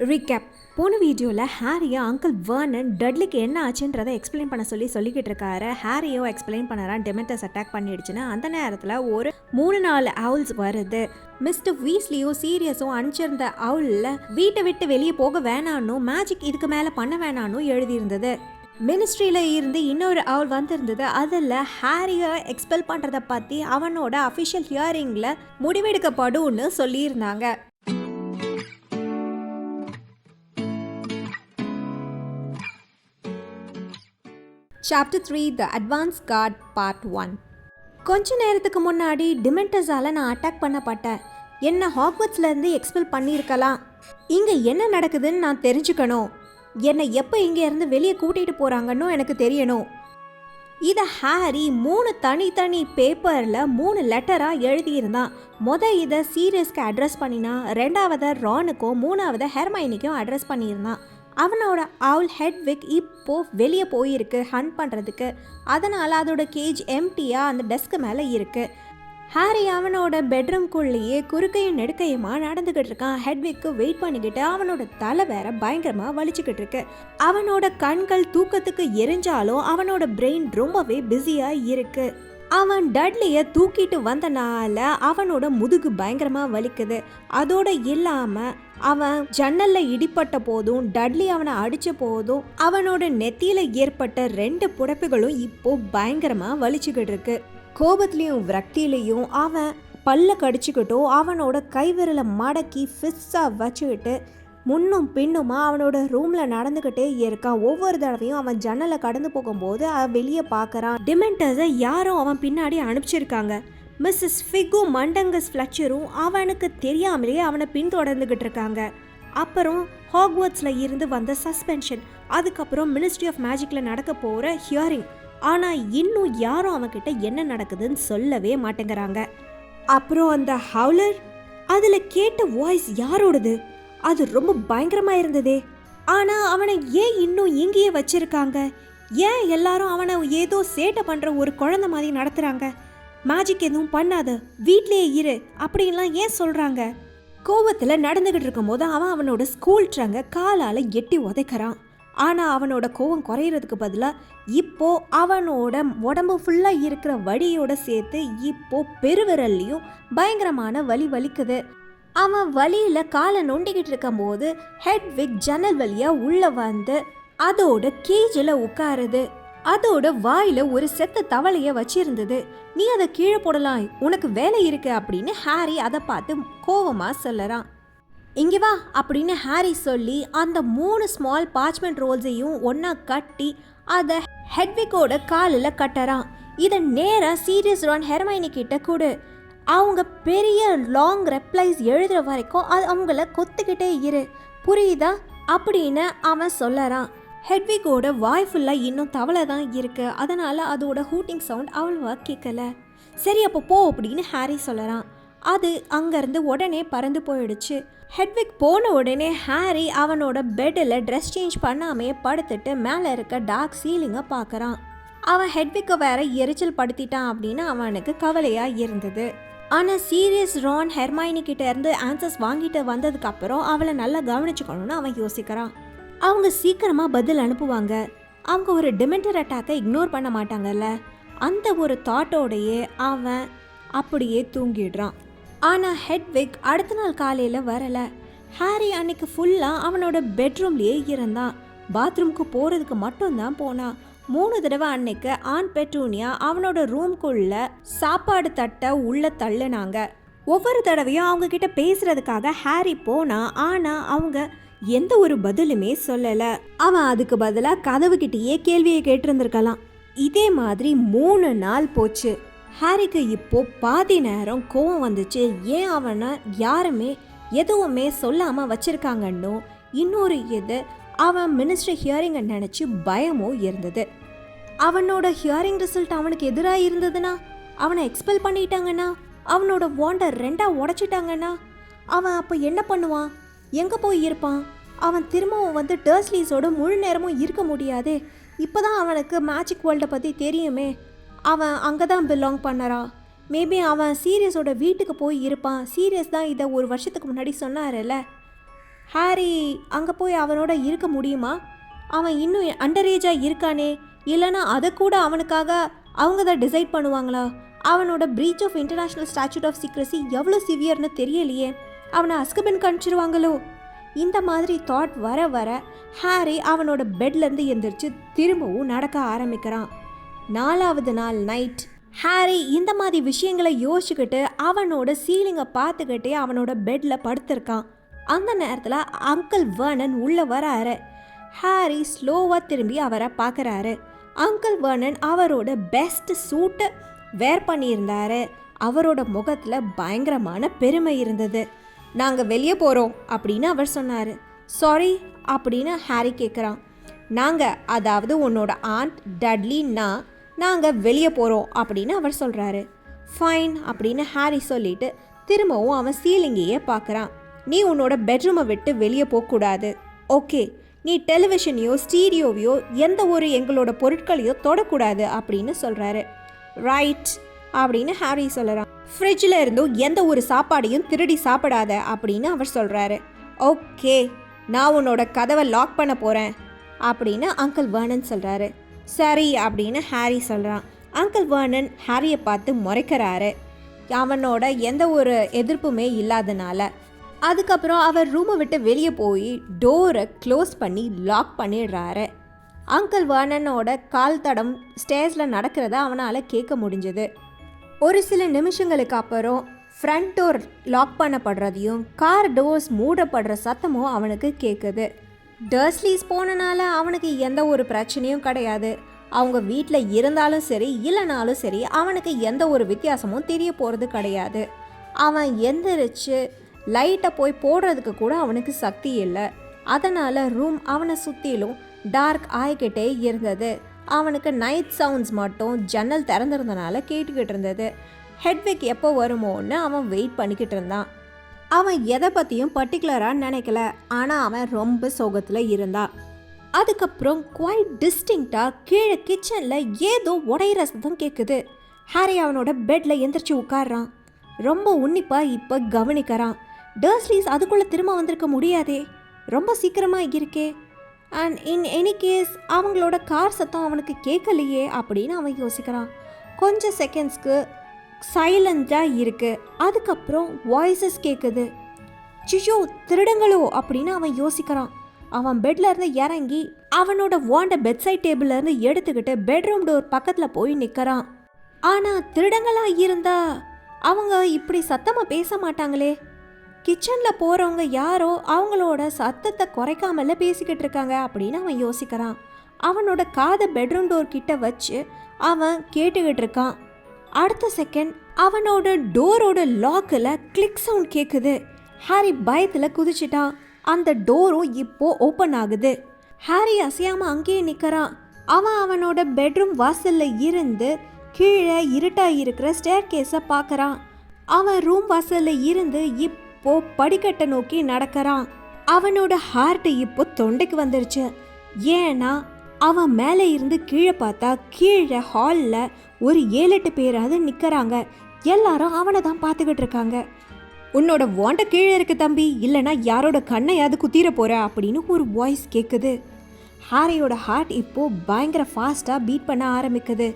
Recap. போன வீடியோவில் ஹாரியை uncle வர்னன் டட்லிக்கு என்ன ஆச்சுன்றதை எக்ஸ்பிளைன் பண்ண சொல்லிக்கிட்டு இருக்காரு. ஹாரியோ எக்ஸ்பிளைன் பண்ணறான் டெமெண்டர்ஸ் அட்டாக் பண்ணிடுச்சுன்னா. அந்த நேரத்தில் ஒரு 3-4 owls வருது. மிஸ்டர் வீஸ்லியும் சீரியஸும் அனுப்பிச்சிருந்த அவுலில் வீட்டை விட்டு வெளியே போக வேணான்னு, மேஜிக் இதுக்கு மேலே பண்ண வேணான்னு எழுதியிருந்தது. மினிஸ்ட்ரியில் இருந்து இன்னொரு அவுல் வந்திருந்தது. அதில் ஹாரியை எக்ஸ்பெல் பண்ணுறதை பற்றி அவனோட அஃபிஷியல் ஹியரிங்கில் முடிவெடுக்கப்படும்னு சொல்லியிருந்தாங்க. Chapter 3 The Advance Guard Part 1. கொஞ்ச நேரத்துக்கு முன்னாடி டிமெண்டர்ஸால் நான் அட்டாக் பண்ணப்பட்டேன். என்ன ஹாக்வர்ட்ஸ்லேருந்து எக்ஸ்பெல் பண்ணியிருக்கலாம். இங்கே என்ன நடக்குதுன்னு நான் தெரிஞ்சுக்கணும். என்னை எப்போ இங்கேருந்து வெளியே கூட்டிகிட்டு போகிறாங்கன்னு எனக்கு தெரியணும். இதை ஹாரி 3 தனித்தனி பேப்பரில் 3 லெட்டராக எழுதியிருந்தான். இதை சீரியஸ்க்கு அட்ரஸ் பண்ணினா, 2வது ரானுக்கும் 3வது ஹெர்மைனிக்கும் அட்ரஸ் பண்ணியிருந்தான். அவனோட அவுல் ஹெட்விக் இப்போ வெளியே போயிருக்கு ஹண்ட் பண்ணுறதுக்கு. அதனால் அதோட கேஜ் எம்டியாக அந்த டெஸ்க்கு மேலே இருக்குது. ஹாரி அவனோட பெட்ரூம்குள்ளேயே குறுக்கையும் நெடுக்கையுமா நடந்துக்கிட்டு இருக்கான். ஹெட்விக்கு வெயிட் பண்ணிக்கிட்டு அவனோட தலை வேற பயங்கரமாக வலிச்சுக்கிட்டு இருக்கு. அவனோட கண்கள் தூக்கத்துக்கு எரிஞ்சாலும் அவனோட பிரெயின் ரொம்பவே பிஸியாக இருக்கு. அவன் டட்லியை தூக்கிட்டு வந்தனால அவனோட முதுகு பயங்கரமாக வலிக்குது. அதோடு இல்லாமல் அவன் ஜன்னலில் இடிப்பட்ட போதும், டட்லி அவனை அடித்த போதும் அவனோட நெத்தியில் ஏற்பட்ட 2 புடைப்புகளும் இப்போ பயங்கரமாக வலிச்சுக்கிட்டு இருக்கு. கோபத்துலேயும் விரக்தியிலையும் அவன் பல்ல கடிச்சுக்கிட்டும் அவனோட கைவிரலை மடக்கி ஃபிஸ்ஸாக வச்சுக்கிட்டு முன்னும் பின்னுமா அவனோட ரூமில் நடந்துக்கிட்டே இருக்கான். ஒவ்வொரு தடவையும் அவன் ஜன்னலை கடந்து போகும்போது அவன் வெளியே பார்க்குறான். டிமெண்டர்ஸை யாரும் அவன் பின்னாடி அனுப்பிச்சிருக்காங்க. மிஸ்ஸஸ் ஃபிகும் மண்டங்கஸ் ஃப்ளச்சரும் அவனுக்கு தெரியாமலேயே அவனை பின்தொடர்ந்துக்கிட்டு இருக்காங்க. அப்புறம் ஹாக்வர்ட்ஸில் இருந்து வந்த சஸ்பென்ஷன், அதுக்கப்புறம் மினிஸ்ட்ரி ஆஃப் மேஜிக்கில் நடக்க போகிற ஹியரிங். ஆனால் இன்னும் யாரும் அவன்கிட்ட என்ன நடக்குதுன்னு சொல்லவே மாட்டேங்கிறாங்க. அப்புறம் அந்த ஹவுலர், அதில் கேட்ட வாய்ஸ் யாரோடது? அது ரொம்ப பயங்கரமாக இருந்ததே. ஆனால் அவனை ஏன் இன்னும் இங்கேயே வச்சிருக்காங்க? ஏன் எல்லாரும் அவனை ஏதோ சேட்டை பண்ணுற ஒரு குழந்தை மாதிரி நடத்துகிறாங்க? மேஜிக் எதுவும் பண்ணாத, வீட்லேயே இரு அப்படின்லாம் ஏன் சொல்கிறாங்க? கோவத்தில் நடந்துக்கிட்டு இருக்கும் போது அவனோட ஸ்கூல் ட்ரங்கை காலால் எட்டி உதைக்கிறான். ஆனால் அவனோட கோவம் குறையிறதுக்கு பதிலாக இப்போ அவனோட உடம்பு ஃபுல்லாக இருக்கிற வலியோட சேர்த்து இப்போ பெருவிரல்லையும் பயங்கரமான வலிக்குது. அவன் வலியில் காலை நொண்டிக்கிட்டு இருக்கும் போது ஹெட்விக் ஜன்னல் வழியாக உள்ளே வந்து அதோட கேஜில் உட்காருது. அதோட வாயில் ஒரு செத்த தவளையை வச்சிருந்தது. நீ அதை கீழே போடலாம், உனக்கு வேலை இருக்கு அப்படின்னு ஹாரி அதை பார்த்து கோவமாக சொல்லறான். இங்கே வா அப்படின்னு ஹாரி சொல்லி அந்த 3 ஸ்மால் பார்ச்மெண்ட் ரோல்ஸையும் ஒன்றா கட்டி அதை ஹெட்விக்கோட காலில் கட்டுறான். இதை நேராக சீரியஸ் ரான் ஹெர்மைனி கிட்ட கொடு. அவங்க பெரிய லாங் ரெப்ளைஸ் எழுதுகிற வரைக்கும் அது அவங்கள கொத்துக்கிட்டே இரு, புரியுதா அப்படின்னு அவன் சொல்லறான். ஹெட்விக்கோட வாய் ஃபுல்லாக இன்னும் தவளை தான் இருக்கு. அதனால் அதோட ஹூட்டிங் சவுண்ட் அவ்வளோவா கேட்கல. சரி அப்போ போ அப்படின்னு ஹாரி சொல்லறான். அது அங்கேருந்து உடனே பறந்து போயிடுச்சு. ஹெட்விக் போன உடனே ஹாரி அவனோட பெட்டில் ட்ரெஸ் சேஞ்ச் பண்ணாமே படுத்துட்டு மேலே இருக்க டார்க் சீலிங்கை பார்க்குறான். அவன் ஹெட்விக்கை வேற எரிச்சல் படுத்திட்டான் அப்படின்னு அவனுக்கு கவலையாக இருந்தது. ஆனால் சீரியஸ் ரான் ஹெர்மைனி கிட்ட இருந்து ஆன்சர்ஸ் வாங்கிட்டு வந்ததுக்கு அப்புறம் அவளை நல்லா கவனிச்சுக்கணும்னு அவன் யோசிக்கிறான். அவங்க சீக்கிரமாக பதில் அனுப்புவாங்க. அவங்க ஒரு டிமெண்டர் அட்டாக்கை இக்னோர் பண்ண மாட்டாங்கல்ல. அந்த ஒரு தாட்டோடையே அவன் அப்படியே தூங்கிடுறான். ஆனால் ஹெட்விக் அடுத்த நாள் காலையில் வரலை. ஹாரி அன்னைக்கு ஃபுல்லாக அவனோட பெட்ரூம்லேயே இருந்தான். பாத்ரூம்க்கு போகிறதுக்கு மட்டும்தான் போனான். 3 தடவை அன்னைக்கு ஆன் பெட்ரூனியா அவனோட ரூம்குள்ள சாப்பாடு தட்டை உள்ள தள்ளுனாங்க. ஒவ்வொரு தடவையும் அவங்க கிட்ட பேசுறதுக்காக ஹாரி போனா, ஆனால் அவங்க எந்த ஒரு பதிலுமே சொல்லலை. அவன் அதுக்கு பதிலாக கதவுகிட்டயே கேள்வியை கேட்டிருந்திருக்கலாம். இதே மாதிரி 3 நாள் போச்சு. ஹாரிக்கு இப்போ பாதி நேரம் கோவம் வந்துச்சு. ஏன் அவனை யாருமே எதுவுமே சொல்லாமல் வச்சிருக்காங்கன்னு. இன்னொரு இது அவன் மினிஸ்ட்ரி ஹியரிங்கை நினச்சி பயமும் இருந்தது. அவனோட ஹியரிங் ரிசல்ட் அவனுக்கு எதிராக இருந்ததுன்னா, அவனை எக்ஸ்பெல் பண்ணிட்டாங்கன்னா, அவனோட வாண்டை 2ஆ உடைச்சிட்டாங்கன்னா அவன் அப்போ என்ன பண்ணுவான்? எங்கே போய் இருப்பான்? அவன் திரும்பவும் வந்து டர்ஸ்லீஸோட முழு நேரமும் இருக்க முடியாது. இப்போ தான் அவனுக்கு மேஜிக் வேர்ல்டை பற்றி தெரியுமே. அவன் அங்கே தான் பிலாங் பண்ணறான். மேபி அவன் சீரியஸோட வீட்டுக்கு போய் இருப்பான். சீரியஸ் தான் இதை 1 வருஷத்துக்கு முன்னாடி சொன்னார்ல. ஹாரி அங்கே போய் அவனோட இருக்க முடியுமா? அவன் இன்னும் அண்டரேஜாக இருக்கானே, இல்லைனா அதை கூட அவனுக்காக அவங்க தான் டிசைட் பண்ணுவாங்களா? அவனோட breach of international statute of secrecy எவ்வளோ சிவியர்னு தெரியலையே, அவனை அஸ்கபன் கணிச்சிருவாங்களோ? இந்த மாதிரி தாட் வர வர ஹாரி அவனோட பெட்லேருந்து எந்திரிச்சு திரும்பவும் நடக்க ஆரம்பிக்கிறான். 4வது நாள் நைட் ஹாரி இந்த மாதிரி விஷயங்களை யோசிச்சுக்கிட்டு அவனோட சீலிங்கை பார்த்துக்கிட்டே அவனோட பெட்டில் படுத்திருக்கான். அந்த நேரத்தில் அங்கிள் வர்னன் உள்ளே வராரு. ஹாரி ஸ்லோவாக திரும்பி அவரை பார்க்குறாரு. அங்கிள் வர்னன் அவரோட பெஸ்ட் சூட்டை வேர் பண்ணியிருந்தாரு. அவரோட முகத்தில் பயங்கரமான பெருமை இருந்தது. நாங்கள் வெளியே போகிறோம் அப்படின்னு அவர் சொன்னார். சாரி அப்படின்னு ஹாரி கேட்குறான். அதாவது உன்னோட ஆண்ட் டட்லி நாங்கள் வெளியே போகிறோம் அப்படின்னு அவர் சொல்கிறாரு. ஃபைன் அப்படின்னு ஹாரி சொல்லிட்டு திரும்பவும் அவன் சீலிங்கையே பார்க்குறான். நீ உன்னோட பெட்ரூமை விட்டு வெளியே போகக்கூடாது, ஓகே? நீ டெலிவிஷனையோ ஸ்டீரியோவையோ எந்த ஒரு எங்களோட பொருட்களையோ தொடக்கூடாது அப்படின்னு சொல்கிறாரு. ரைட் அப்படின்னு ஹாரி சொல்கிறான். ஃப்ரிட்ஜில் இருந்தும் எந்த ஒரு சாப்பாடையும் திருடி சாப்பிடாத அப்படின்னு அவர் சொல்கிறாரு. ஓகே, நான் உன்னோட கதவை லாக் பண்ண போகிறேன் அப்படின்னு அங்கிள் வர்னன் சொல்கிறாரு. சரி அப்படின்னு ஹாரி சொல்கிறான். அங்கிள் வர்னன் ஹாரியை பார்த்து முறைக்கிறாரு, அவனோட எந்த ஒரு எதிர்ப்புமே இல்லாதனால. அதுக்கப்புறம் அவர் ரூமை விட்டு வெளியே போய் டோரை க்ளோஸ் பண்ணி லாக் பண்ணிடுறாரு. அங்கிள் வர்னனோட கால் தடம் ஸ்டேர்ஸில் நடக்கிறத அவனால் கேட்க முடிஞ்சது. ஒரு சில நிமிஷங்களுக்கு அப்புறம் ஃப்ரண்ட் டோர் லாக் பண்ணப்படுறதையும் கார் டோர்ஸ் மூடப்படுற சத்தமும் அவனுக்கு கேட்குது. டர்ஸ்லீஸ் போனனால அவனுக்கு எந்த ஒரு பிரச்சனையும் கிடையாது. அவங்க வீட்டில் இருந்தாலும் சரி இல்லைனாலும் சரி அவனுக்கு எந்த ஒரு வித்தியாசமும் தெரிய போகிறது கிடையாது. அவன் எந்திரிச்சு லைட்டை போய் போடுறதுக்கு கூட அவனுக்கு சக்தி இல்லை. அதனால் ரூம் அவனை சுற்றிலும் டார்க் ஆகிக்கிட்டே இருந்தது. அவனுக்கு நைட் சவுண்ட்ஸ் மட்டும் ஜன்னல் திறந்திருந்தனால கேட்டுக்கிட்டு இருந்தது. ஹெட்விக் எப்போ வருமோன்னு அவன் வெயிட் பண்ணிக்கிட்டு இருந்தான். அவன் எதை பற்றியும் பர்டிகுலராக நினைக்கல, ஆனால் அவன் ரொம்ப சோகத்தில் இருந்தான். அதுக்கப்புறம் குவைட் டிஸ்டிங்க்டாக கீழே கிச்சனில் ஏதோ உடையிற சத்தம் கேட்குது. ஹாரி அவனோட பெட்டில் எந்திரிச்சு உட்காடுறான். ரொம்ப உன்னிப்பாக இப்போ கவனிக்கிறான். டர்ஸ்லீஸ் அதுக்குள்ளே திரும்ப வந்திருக்க முடியாதே, ரொம்ப சீக்கிரமாக இருக்கே. அண்ட் இன் எனி கேஸ் அவங்களோட கார் சத்தம் அவனுக்கு கேட்கலையே அப்படின்னு அவன் யோசிக்கிறான். கொஞ்சம் செகண்ட்ஸ்க்கு சைலண்டாக இருக்குது. அதுக்கப்புறம் வாய்ஸஸ் கேட்குது. சிஷோ, திருடங்களோ அப்படின்னு அவன் யோசிக்கிறான். அவன் பெட்ல இருந்து இறங்கி அவனோட வாண்ட பெட்சைட் டேபிள்ல இருந்து எடுத்துக்கிட்டு பெட்ரூம் டோர் பக்கத்தில் போய் நிற்கிறான். ஆனால் திருடங்களா இருந்தா அவங்க இப்படி சத்தமாக பேச மாட்டாங்களே. கிச்சனில் போகிறவங்க யாரோ அவங்களோட சத்தத்தை குறைக்காமல பேசிக்கிட்டு இருக்காங்க அப்படின்னு அவன் யோசிக்கிறான். அவனோட காதை பெட்ரூம் டோர் கிட்ட வச்சு அவன் கேட்டுக்கிட்டு இருக்கான். அடுத்த செகண்ட் அவனோட டோரோட லாக்கில் கிளிக் சவுண்ட் கேட்குது. ஹாரி பயத்தில் குதிச்சிட்டான். அந்த டோரும் இப்போ ஓப்பன் ஆகுது. ஹாரி அசையாமல் அங்கேயே நிற்கிறான். அவனோட பெட்ரூம் வாசலில் இருந்து கீழே இருட்டாக இருக்கிற ஸ்டேர் கேஸை பார்க்குறான். அவன் ரூம் வாசலில் இருந்து இப்போ படிக்கட்டை நோக்கி நடக்கிறான். அவனோட ஹார்ட் இப்போ தொண்டைக்கு வந்துருச்சு. ஏன்னா அவன் மேலே இருந்து கீழே பார்த்தா கீழே ஹாலில் ஒரு 7-8 பேராவது நிற்கிறாங்க. எல்லாரும் அவனை தான் பார்த்துக்கிட்டு இருக்காங்க. உன்னோட வாண்ட கீழே இருக்கு தம்பி, இல்லைனா யாரோட கண்ணையாவது குத்திர போற அப்படின்னு ஒரு வாய்ஸ் கேட்குது. ஹாரியோட ஹார்ட் இப்போ பயங்கர ஃபாஸ்ட்டாக பீட் பண்ண ஆரம்பிக்குது.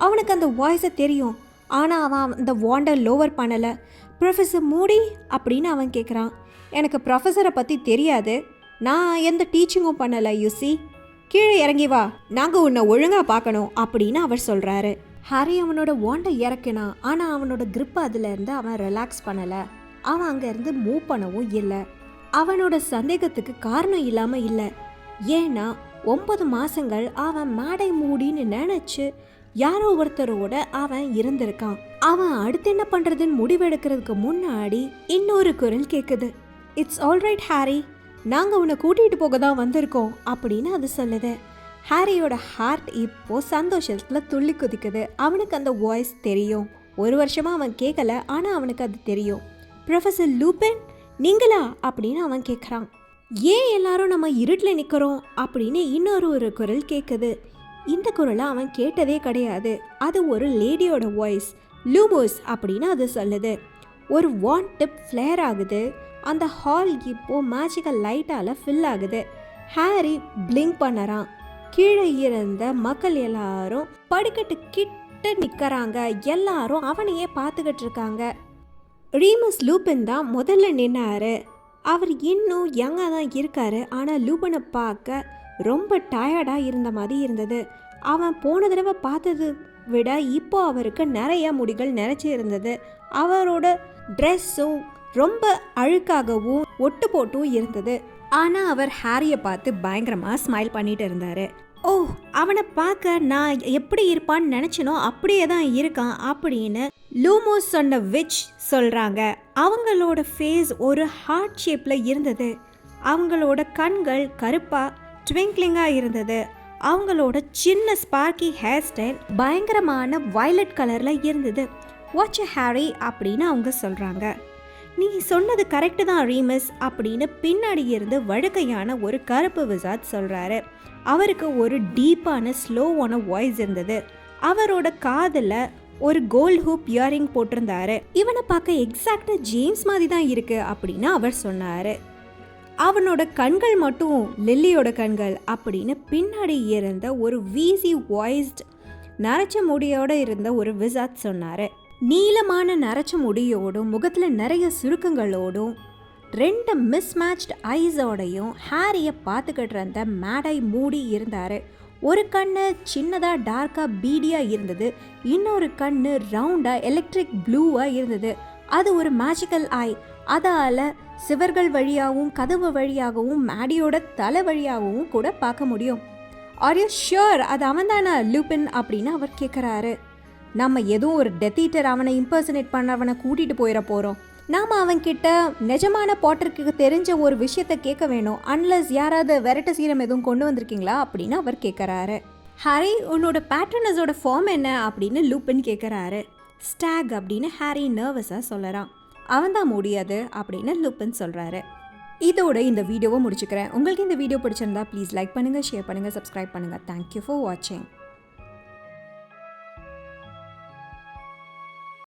அவனுக்கு அந்த வாய்ஸை தெரியும், ஆனால் அவன் அந்த வாண்டை லோவர் பண்ணலை. ப்ரொஃபஸர் மூடி அப்படின்னு அவன் கேட்குறான். எனக்கு ப்ரொஃபஸரை பற்றி தெரியாது, நான் எந்த டீச்சிங்கும் பண்ணலை. யூசி, கீழே இறங்கி வா, நாங்கள் உன்னை ஒழுங்காக பார்க்கணும் அப்படின்னு அவர் சொல்கிறாரு. ஹாரி அவனோட வாண்டை இறக்கினான், ஆனால் அவனோட grip அதுலேருந்து அவன் ரிலாக்ஸ் பண்ணலை. அவன் அங்கேருந்து மூவ் பண்ணவும் இல்லை. அவனோட சந்தேகத்துக்கு காரணம் இல்லாமல் இல்லை. ஏன்னா 9 மாதங்கள் அவன் மேடை மூடின்னு நினச்சி யாரோ ஒருத்தரோட அவன் இருந்திருக்கான். அவன் அடுத்து என்ன பண்ணுறதுன்னு முடிவெடுக்கிறதுக்கு முன்னாடி இன்னொரு குரல் கேட்குது. இட்ஸ் ஆல்ரைட் ஹாரி, நாங்கள் உன்னை கூட்டிகிட்டு போக தான் வந்திருக்கோம் அப்படின்னு அது சொல்லுது. ஹாரியோட ஹார்ட் இப்போ சந்தோஷத்தில் துள்ளி குதிக்குது. அவனுக்கு அந்த வாய்ஸ் தெரியும். 1 வருஷமாக அவன் கேட்கல, ஆனால் அவனுக்கு அது தெரியும். ப்ரொஃபஸர் லூபன் நீங்களா அப்படின்னு அவன் கேட்குறான். ஏன் எல்லாரும் நம்ம இருட்டில் நிற்கிறோம் அப்படின்னு இன்னொரு குரல் கேட்குது. இந்த குரலை அவன் கேட்டதே கிடையாது. அது ஒரு லேடியோட வாய்ஸ், லூமோஸ் அப்படின்னு அது சொல்லுது. ஒரு வான் டிப் ஃப்ளேர் ஆகுது. அந்த ஹால் இப்போ மேஜிக்கல் லைட்டால் ஃபில் ஆகுது. ஹாரி பிளிங்க் பண்ணறான். கீழே இருந்த மக்கள் எல்லாரும் படிக்கட்டு கிட்ட நிற்கிறாங்க. எல்லாரும் அவனையே பார்த்துக்கிட்டு இருக்காங்க. ரீமஸ் லூபின் தான் முதல்ல நின்னாரு. அவர் இன்னும் யங்காக தான் இருக்காரு. ஆனால் லூபினை பார்க்க ரொம்ப டயர்டாக இருந்த மாதிரி இருந்தது. அவன் போன தடவை பார்த்தது விட இப்போ அவருக்கு நிறைய முடிகள் நிறைச்சி இருந்தது. அவரோட ட்ரெஸ்ஸும் ரொம்ப அழுக்காகவும் ஒட்டு போட்டும் இருந்தது. ஆனால் அவர் ஹாரியை பார்த்து பயங்கரமாக ஸ்மைல் பண்ணிட்டு இருந்தார். ஓ, அவனை பார்க்க நான் எப்படி இருப்பான்னு நினச்சினோ அப்படியே தான் இருக்கான் அப்படின்னு லூமோஸ் சொன்ன விச் சொல்கிறாங்க. அவங்களோட ஃபேஸ் ஒரு ஹார்ட் ஷேப்பில் இருந்தது. அவங்களோட கண்கள் கருப்பாக ட்விங்க்லிங்காக இருந்தது. அவங்களோட சின்ன ஸ்பார்க்கி ஹேர் ஸ்டைல் பயங்கரமான வயலட் கலரில் இருந்தது. வாட்ச் ஹாரி அப்படின்னு அவங்க சொல்கிறாங்க. நீ சொன்னது கரெக்டு தான் ரீமஸ் அப்படின்னு பின்னாடி இருந்து வழுக்கையான ஒரு கருப்பு விசாத் சொல்கிறாரு. அவருக்கு ஒரு டீப்பான ஸ்லோவான வாய்ஸ் இருந்தது. அவரோட காதில் ஒரு கோல்ட் ஹூப் இயரிங் போட்டிருந்தாரு. இவனை பார்க்க எக்ஸாக்டா ஜேம்ஸ் மாதிரி தான் இருக்கு அப்படின்னு அவர் சொன்னாரு. அவனோட கண்கள் மட்டும் லில்லியோட கண்கள் அப்படின்னு பின்னாடி இருந்த ஒரு வீசி வாய்ஸ்ட் நரைச்ச முடியோட இருந்த ஒரு விசாத் சொன்னாரு. நீளமான நரைச்ச முடியோடும் முகத்தில் நிறைய சுருக்கங்களோடும் 2 மிஸ்மேட்ச்ட் ஐஸோடையும் ஹாரியை பார்த்துக்கிட்டு இருந்த மேடை மூடி இருந்தார். ஒரு கண்ணு சின்னதாக டார்க்காக பீடியாக இருந்தது. இன்னொரு கண்ணு ரவுண்டாக எலக்ட்ரிக் ப்ளூவாக இருந்தது. அது ஒரு மேஜிக்கல் ஐ. அதால் சிவர்கள் வழியாகவும் கதவு வழியாகவும் மேடியோட தலை வழியாகவும் கூட பார்க்க முடியும். ஆர் யூ ஷியோர் அது அவன் தானே லூபின் அப்படின்னு அவர் கேட்குறாரு. நம்ம எதுவும் ஒரு டெத் ஈட்டர் அவனை இம்பர்சனேட் பண்ணவனை கூட்டிகிட்டு போயிட போகிறோம். நாம் அவன்கிட்ட நிஜமான பாட்டருக்கு தெரிஞ்ச ஒரு விஷயத்த கேட்க வேணும். அன்லஸ் யாராவது வெரைட்ட சீரம் எதுவும் கொண்டு வந்திருக்கீங்களா அப்படின்னு அவர் கேட்குறாரு. ஹாரி, உன்னோட பேட்ரனஸோட ஃபார்ம் என்ன அப்படின்னு லூபின் கேட்குறாரு. ஸ்டாக் அப்படின்னு ஹாரி நர்வஸாக சொல்லறான். அவன் தான் முடியாது அப்படின்னு லூபின் சொல்கிறாரு. இதோட இந்த வீடியோவை முடிச்சுக்கிறேன். உங்களுக்கு இந்த வீடியோ பிடிச்சிருந்தா ப்ளீஸ் லைக் பண்ணுங்கள், ஷேர் பண்ணுங்கள், சப்ஸ்கிரைப் பண்ணுங்கள். தேங்க்யூ ஃபார் வாட்சிங்.